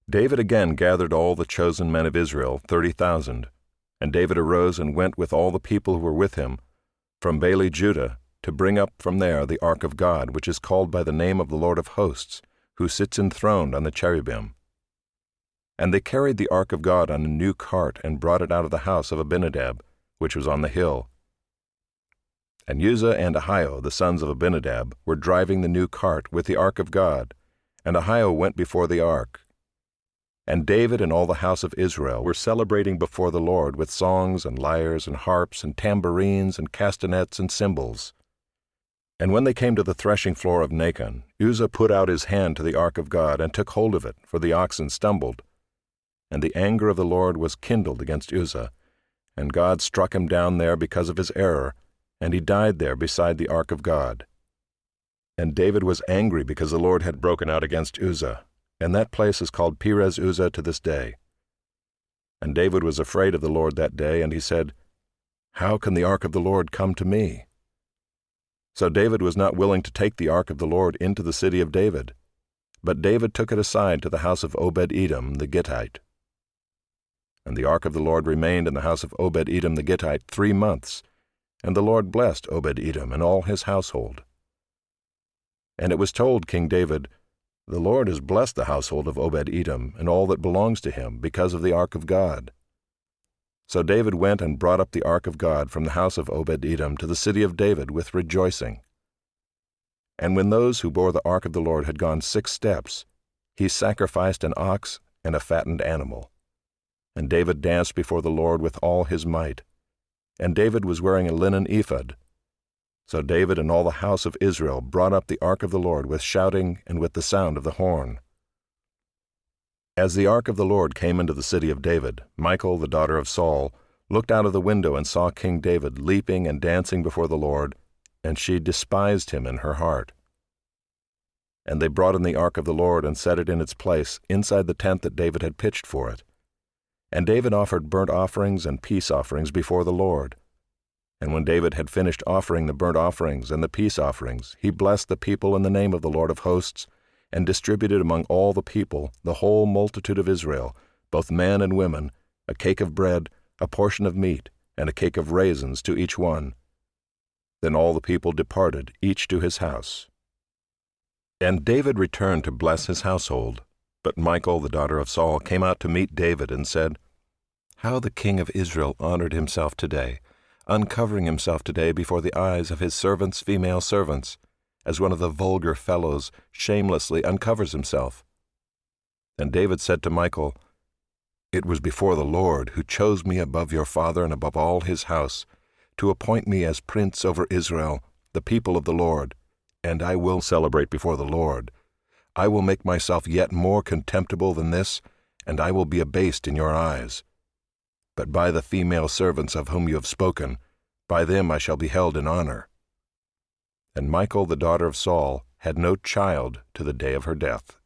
David again gathered all the chosen men of Israel, 30,000. And David arose and went with all the people who were with him from Baale Judah, to bring up from there the ark of God, which is called by the name of the Lord of hosts, who sits enthroned on the cherubim. And they carried the ark of God on a new cart, and brought it out of the house of Abinadab, which was on the hill. And Uzzah and Ahio, the sons of Abinadab, were driving the new cart with the ark of God, and Ahio went before the ark. And David and all the house of Israel were celebrating before the Lord with songs and lyres and harps and tambourines and castanets and cymbals. And when they came to the threshing floor of Nacon, Uzzah put out his hand to the ark of God and took hold of it, for the oxen stumbled. And the anger of the Lord was kindled against Uzzah, and God struck him down there because of his error, and he died there beside the ark of God. And David was angry because the Lord had broken out against Uzzah, and that place is called Perez Uzzah to this day. And David was afraid of the Lord that day, and he said, "How can the ark of the Lord come to me?" So David was not willing to take the ark of the Lord into the city of David, but David took it aside to the house of Obed-Edom the Gittite. And the ark of the Lord remained in the house of Obed-Edom the Gittite 3 months, and the Lord blessed Obed-Edom and all his household. And it was told King David, "The Lord has blessed the household of Obed-Edom and all that belongs to him because of the ark of God." So David went and brought up the ark of God from the house of Obed-Edom to the city of David with rejoicing. And when those who bore the ark of the Lord had gone 6 steps, he sacrificed an ox and a fattened animal. And David danced before the Lord with all his might. And David was wearing a linen ephod. So David and all the house of Israel brought up the ark of the Lord with shouting and with the sound of the horn. As the ark of the Lord came into the city of David, Michal, the daughter of Saul, looked out of the window and saw King David leaping and dancing before the Lord, and she despised him in her heart. And they brought in the ark of the Lord and set it in its place inside the tent that David had pitched for it. And David offered burnt offerings and peace offerings before the Lord. And when David had finished offering the burnt offerings and the peace offerings, he blessed the people in the name of the Lord of hosts, and distributed among all the people, the whole multitude of Israel, both men and women, a cake of bread, a portion of meat, and a cake of raisins to each one. Then all the people departed, each to his house. And David returned to bless his household. But Michal, the daughter of Saul, came out to meet David and said, "How the king of Israel honored himself today, uncovering himself today before the eyes of his servants' female servants, as one of the vulgar fellows shamelessly uncovers himself." And David said to Michal, "It was before the Lord, who chose me above your father and above all his house, to appoint me as prince over Israel, the people of the Lord, and I will celebrate before the Lord. I will make myself yet more contemptible than this, and I will be abased in your eyes. But by the female servants of whom you have spoken, by them I shall be held in honor." And Michal, the daughter of Saul, had no child to the day of her death.